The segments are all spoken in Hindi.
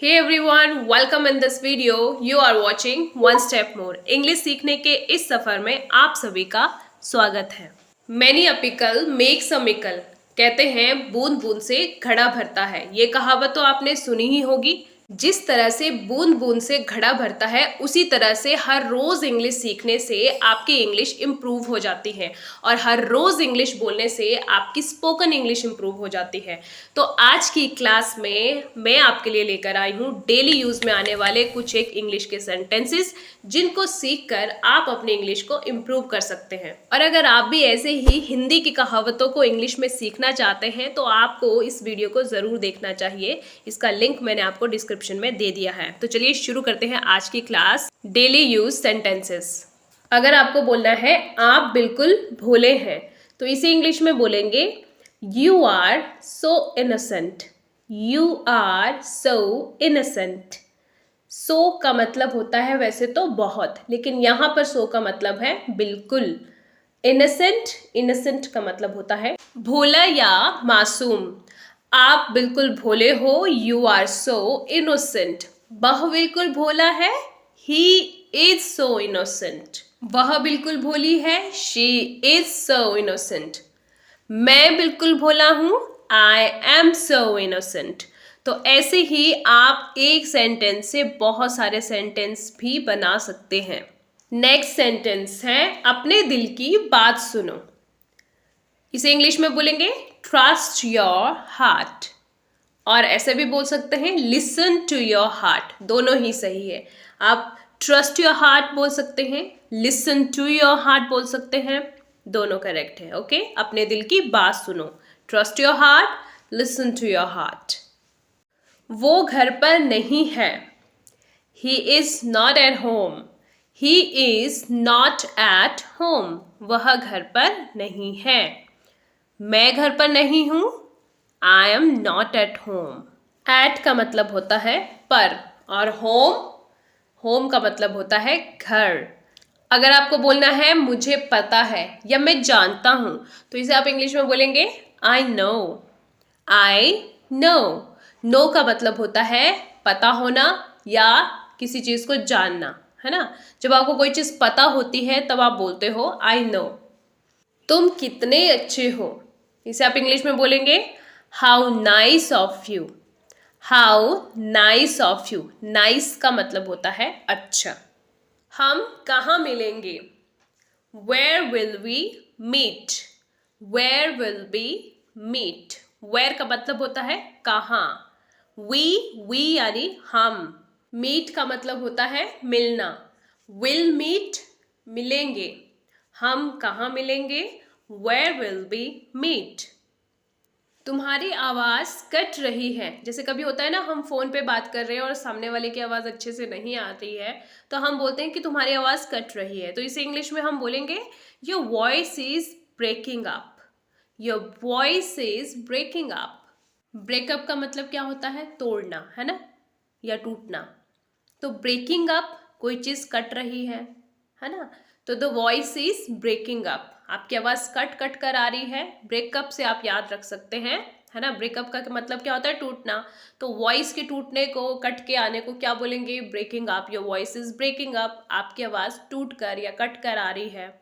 Hey everyone, welcome in this video. You are watching One Step More. English सीखने के इस सफर में आप सभी का स्वागत है। Many a pickle makes a mickle. कहते हैं बूंद बूंद से घड़ा भरता है। ये कहावत तो आपने सुनी ही होगी। जिस तरह से बूंद बूंद से घड़ा भरता है उसी तरह से हर रोज इंग्लिश सीखने से आपकी इंग्लिश इम्प्रूव हो जाती है और हर रोज इंग्लिश बोलने से आपकी स्पोकन इंग्लिश इम्प्रूव हो जाती है। तो आज की क्लास में मैं आपके लिए लेकर आई हूँ डेली यूज में आने वाले कुछ एक इंग्लिश के सेंटेंसेस जिनको सीखकर आप अपनी इंग्लिश को इम्प्रूव कर सकते हैं। और अगर आप भी ऐसे ही हिंदी की कहावतों को इंग्लिश में सीखना चाहते हैं तो आपको इस वीडियो को जरूर देखना चाहिए। इसका लिंक मैंने आपको डिस्क्रिप्शन में दे दिया है। तो चलिए शुरू करते हैं आज की क्लास डेली यूज सेंटेंसेस। अगर आपको बोलना है आप बिल्कुल भोले हैं तो इसे इंग्लिश में बोलेंगे you are so innocent. You are so innocent. So का मतलब होता है वैसे तो बहुत, लेकिन यहाँ पर सो का मतलब है बिल्कुल। इनोसेंट, इनोसेंट का मतलब होता है भोला या मासूम। आप बिल्कुल भोले हो, यू आर सो इनोसेंट। वह बिल्कुल भोला है, ही इज सो इनोसेंट। वह बिल्कुल भोली है, शी इज सो इनोसेंट। मैं बिल्कुल भोला हूं, आई एम सो इनोसेंट। तो ऐसे ही आप एक सेंटेंस से बहुत सारे सेंटेंस भी बना सकते हैं। नेक्स्ट सेंटेंस है अपने दिल की बात सुनो। इसे इंग्लिश में बोलेंगे ट्रस्ट योर हार्ट, और ऐसे भी बोल सकते हैं लिसन टू योर हार्ट। दोनों ही सही है। आप ट्रस्ट योर हार्ट बोल सकते हैं, लिसन टू योर हार्ट बोल सकते हैं, दोनों करेक्ट है। ओके, अपने दिल की बात सुनो। Trust your heart, listen to your heart. वो घर पर नहीं है, he is not at home. He is not at home. वह घर पर नहीं है। मैं घर पर नहीं हूं, I am not at home. At का मतलब होता है पर, और होम, होम का मतलब होता है घर। अगर आपको बोलना है मुझे पता है या मैं जानता हूं तो इसे आप इंग्लिश में बोलेंगे I know. I know. Know का मतलब होता है पता होना या किसी चीज को जानना, है ना। जब आपको कोई चीज पता होती है तब आप बोलते हो आई नो। तुम कितने अच्छे हो, इसे आप इंग्लिश में बोलेंगे how nice of you. How nice of you. Nice का मतलब होता है अच्छा। हम कहाँ मिलेंगे, where will we meet. Where will we meet. Where का मतलब होता है कहाँ। वी यानी हम। मीट का मतलब होता है मिलना। विल मीट, मिलेंगे। हम कहाँ मिलेंगे, वेयर विल वी मीट। तुम्हारी आवाज कट रही है। जैसे कभी होता है ना, हम फोन पे बात कर रहे हैं और सामने वाले की आवाज अच्छे से नहीं आती है तो हम बोलते हैं कि तुम्हारी आवाज कट रही है। तो इसे इंग्लिश में हम बोलेंगे your voice is breaking up. Your voice is breaking up. Break up का मतलब क्या होता है, तोड़ना, है ना, या टूटना। तो ब्रेकिंग अप, कोई चीज कट रही है ना। तो the voice is breaking up. आपकी आवाज कट कट कर आ रही है। ब्रेकअप से आप याद रख सकते हैं, है ना। ब्रेकअप का मतलब क्या होता है, टूटना। तो वॉइस के टूटने को, कट के आने को क्या बोलेंगे, breaking up. Your voice is breaking up. आपकी आवाज टूट कर या कट कर आ रही है।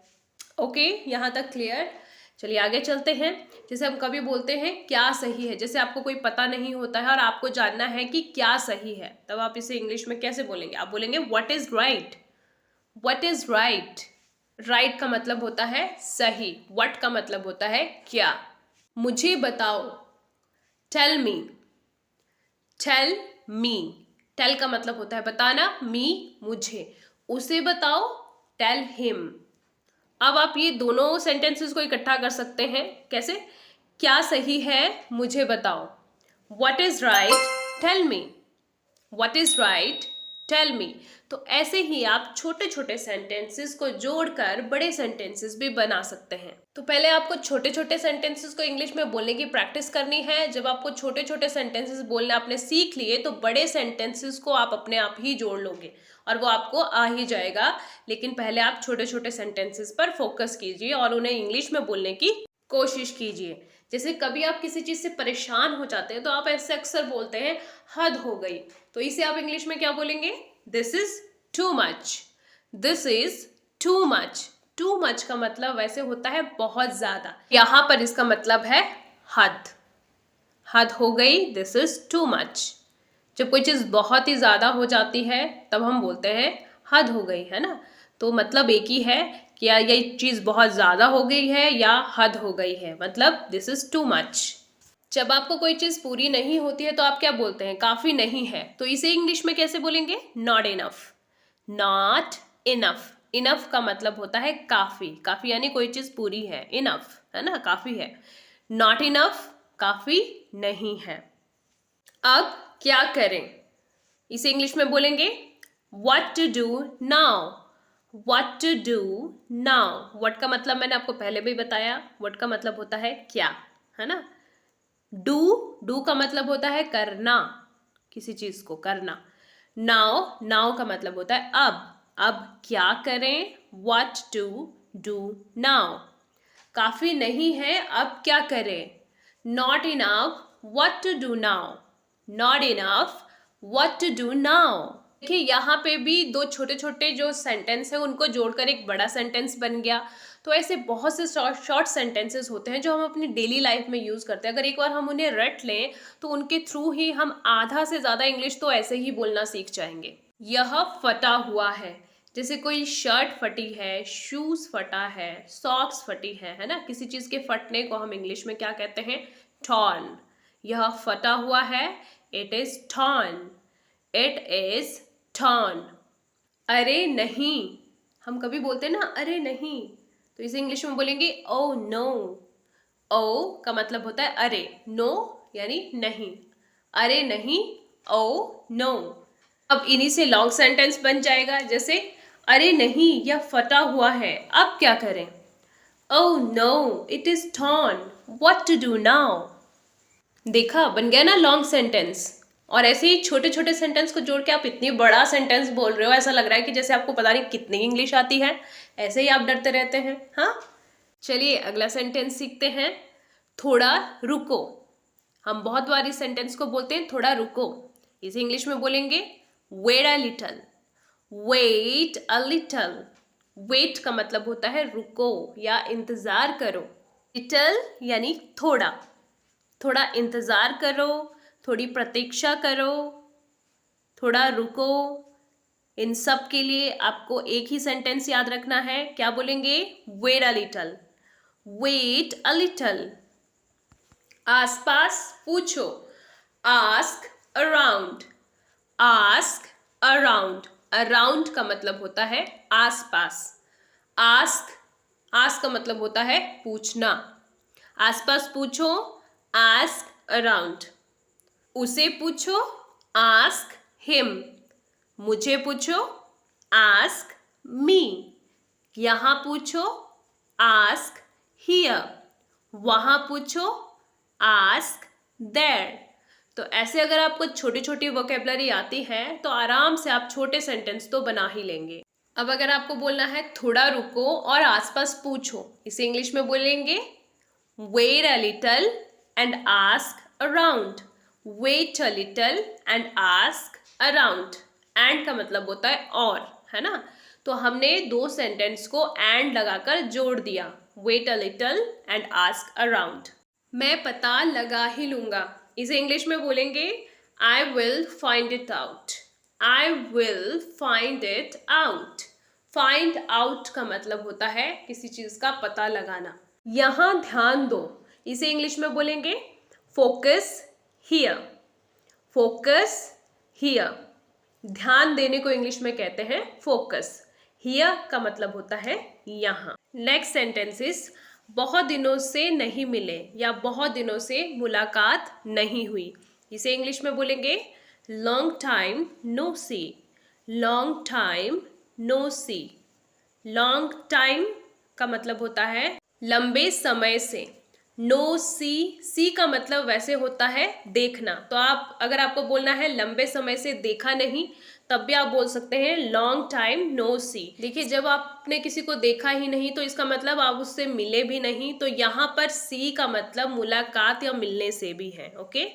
ओके, यहाँ तक क्लियर। चलिए आगे चलते हैं। जैसे हम कभी बोलते हैं क्या सही है, जैसे आपको कोई पता नहीं होता है और आपको जानना है कि क्या सही है, तब आप इसे इंग्लिश में कैसे बोलेंगे, आप बोलेंगे what is right. What is right. Right का मतलब होता है सही, व्हाट का मतलब होता है क्या। मुझे बताओ, tell me. Tell me. Tell का मतलब होता है बताना, मी मुझे, उसे बताओ, टेल हिम। अब आप ये दोनों सेंटेंसेस को इकट्ठा कर सकते हैं। कैसे, क्या सही है मुझे बताओ, what is right tell me. What is right tell me. तो ऐसे ही आप छोटे छोटे सेंटेंसेस को जोड़कर बड़े सेंटेंसेस भी बना सकते हैं। तो पहले आपको छोटे छोटे सेंटेंसेस को इंग्लिश में बोलने की प्रैक्टिस करनी है। जब आपको छोटे छोटे सेंटेंसेस बोलना आपने सीख लिए तो बड़े सेंटेंसेस को आप अपने आप ही जोड़ लोगे और वो आपको आ ही जाएगा। लेकिन पहले आप छोटे छोटे सेंटेंसेस पर फोकस कीजिए और उन्हें इंग्लिश में बोलने की कोशिश कीजिए। जैसे कभी आप किसी चीज से परेशान हो जाते हैं तो आप ऐसे अक्सर बोलते हैं हद हो गई, तो इसे आप इंग्लिश में क्या बोलेंगे? This is too much. This is too much. Too much का मतलब वैसे होता है बहुत ज्यादा, यहां पर इसका मतलब है हद। हद हो गई, दिस इज टू मच। जब कोई चीज बहुत ही ज्यादा हो जाती है तब हम बोलते हैं हद हो गई, है ना। तो मतलब एक ही है कि या ये चीज बहुत ज्यादा हो गई है या हद हो गई है, मतलब दिस इज टू मच। जब आपको कोई चीज पूरी नहीं होती है तो आप क्या बोलते हैं? काफी नहीं है, तो इसे इंग्लिश में कैसे बोलेंगे? Not enough. Not enough. Enough का मतलब होता है काफी। काफी यानी कोई चीज पूरी है, इनफ है ना, काफी है। नॉट इनफ, काफी नहीं है। अब क्या करें, इसे इंग्लिश में बोलेंगे what to do now. What to do now. What का मतलब मैंने आपको पहले भी बताया, व्हाट का मतलब होता है क्या, है ना। डू का मतलब होता है करना, किसी चीज को करना। नाउ का मतलब होता है अब क्या करें? What to do now. काफी नहीं है, अब क्या करें? Not enough, what to do now. Not enough, what to do now. देखिए यहाँ पे भी दो छोटे छोटे जो सेंटेंस है उनको जोड़कर एक बड़ा सेंटेंस बन गया। तो ऐसे बहुत से शॉर्ट सेंटेंसेस होते हैं जो हम अपनी डेली लाइफ में यूज करते हैं। अगर एक बार हम उन्हें रट लें तो उनके थ्रू ही हम आधा से ज्यादा इंग्लिश तो ऐसे ही बोलना सीख जाएंगे। यह फटा हुआ है, जैसे कोई शर्ट फटी है, शूज फटा है, सॉक्स फटी है ना। किसी चीज के फटने को हम इंग्लिश में क्या कहते हैं? टॉर्न। यह फटा हुआ है, it is torn. It is torn. अरे नहीं, हम कभी बोलते हैं ना अरे नहीं, तो इसे इंग्लिश में बोलेंगे ओ नो। ओ का मतलब होता है अरे, नो यानी नहीं। अरे नहीं, ओ नो। अब इन्हीं से लॉन्ग सेंटेंस बन जाएगा, जैसे अरे नहीं यह फटा हुआ है, अब क्या करें? Oh no it is torn, what to do now. देखा, बन गया ना लॉन्ग सेंटेंस। और ऐसे ही छोटे छोटे सेंटेंस को जोड़ के आप इतनी बड़ा सेंटेंस बोल रहे हो, ऐसा लग रहा है कि जैसे आपको पता नहीं कितनी इंग्लिश आती है। ऐसे ही आप डरते रहते हैं। हाँ, चलिए अगला सेंटेंस सीखते हैं। थोड़ा रुको। हम बहुत बार इस सेंटेंस को बोलते हैं थोड़ा रुको। इसे इंग्लिश में बोलेंगे wait a little. Wait a little. Wait का मतलब होता है रुको या इंतजार करो। लिटल यानी थोड़ा। थोड़ा इंतजार करो, थोड़ी प्रतीक्षा करो, थोड़ा रुको। इन सब के लिए आपको एक ही सेंटेंस याद रखना है। क्या बोलेंगे? Wait a little. Wait a little. आसपास पूछो। Ask around. Ask around. Around का मतलब होता है आसपास। आस्क, आस्क का मतलब होता है पूछना। आसपास पूछो, आस्क अराउंड। उसे पूछो, आस्क हिम। मुझे पूछो, आस्क मी। यहां पूछो, आस्क हियर। वहां पूछो, आस्क देयर। तो ऐसे अगर आपको छोटी छोटी वोकेबलरी आती है तो आराम से आप छोटे सेंटेंस तो बना ही लेंगे। अब अगर आपको बोलना है थोड़ा रुको और आसपास पूछो, इसे इंग्लिश में बोलेंगे wait a little and ask around. Wait a little and ask around. And का मतलब होता है और, है ना। तो हमने दो सेंटेंस को एंड लगाकर जोड़ दिया, wait a little and ask around. मैं पता लगा ही लूंगा, इसे इंग्लिश में बोलेंगे I will find it out. I will find it out. Find out का मतलब होता है किसी चीज का पता लगाना। यहां ध्यान दो, इसे इंग्लिश में बोलेंगे फोकस हियर। Focus here. ध्यान देने को इंग्लिश में कहते हैं फोकस। हियर का मतलब होता है यहां। नेक्स्ट सेंटेंस इज बहुत दिनों से नहीं मिले या बहुत दिनों से मुलाकात नहीं हुई। इसे इंग्लिश में बोलेंगे लॉन्ग टाइम नो सी। लॉन्ग टाइम नो सी। लॉन्ग टाइम का मतलब होता है लंबे समय से। नो सी, सी का मतलब वैसे होता है देखना। तो आप अगर आपको बोलना है लंबे समय से देखा नहीं, तब भी आप बोल सकते हैं लॉन्ग टाइम नो सी। देखिए, जब आपने किसी को देखा ही नहीं तो इसका मतलब आप उससे मिले भी नहीं, तो यहाँ पर सी का मतलब मुलाकात या मिलने से भी है। ओके,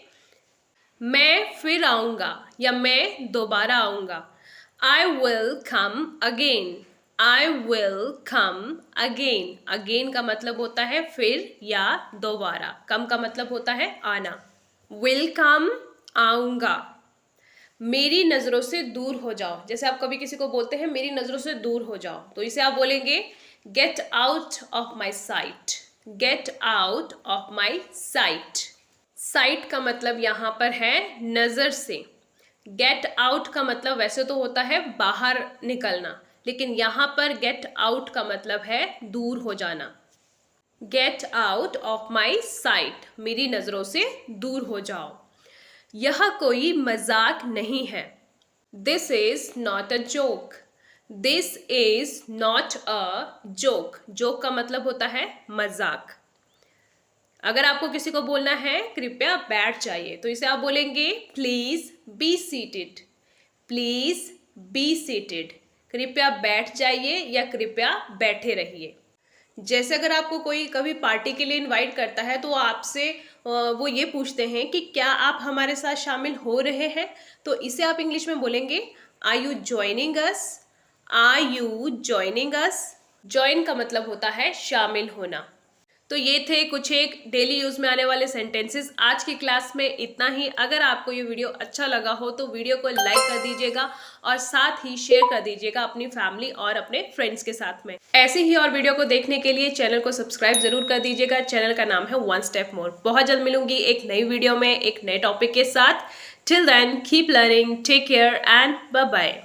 मैं फिर आऊँगा या मैं दोबारा आऊँगा। I will come again. I will come again. Again का मतलब होता है फिर या दोबारा। कम का मतलब होता है आना। विल कम आऊँगा। मेरी नज़रों से दूर हो जाओ। जैसे आप कभी किसी को बोलते हैं मेरी नज़रों से दूर हो जाओ, तो इसे आप बोलेंगे get out of my site. Get out of my site. Site का मतलब यहाँ पर है नज़र से। गेट आउट का मतलब वैसे तो होता है बाहर निकलना, लेकिन यहाँ पर गेट आउट का मतलब है दूर हो जाना। Get out of my site, मेरी नज़रों से दूर हो जाओ। यह कोई मजाक नहीं है। This is not a joke. This is not a joke. Joke का मतलब होता है मजाक। अगर आपको किसी को बोलना है कृपया बैठ जाइए, तो इसे आप बोलेंगे please be seated. Please be seated. कृपया बैठ जाइए या कृपया बैठे रहिए। जैसे अगर आपको कोई कभी पार्टी के लिए इनवाइट करता है तो आपसे वो ये पूछते हैं कि क्या आप हमारे साथ शामिल हो रहे हैं, तो इसे आप इंग्लिश में बोलेंगे are you joining us. Are you joining us. Join का मतलब होता है शामिल होना। तो ये थे कुछ एक डेली यूज में आने वाले सेंटेंसेस। आज की क्लास में इतना ही। अगर आपको ये वीडियो अच्छा लगा हो तो वीडियो को लाइक कर दीजिएगा और साथ ही शेयर कर दीजिएगा अपनी फैमिली और अपने फ्रेंड्स के साथ में। ऐसे ही और वीडियो को देखने के लिए चैनल को सब्सक्राइब जरूर कर दीजिएगा। चैनल का नाम है वन स्टेप मोर। बहुत जल्द मिलूंगी एक नई वीडियो में एक नए टॉपिक के साथ। Till then keep learning, take care and bye bye.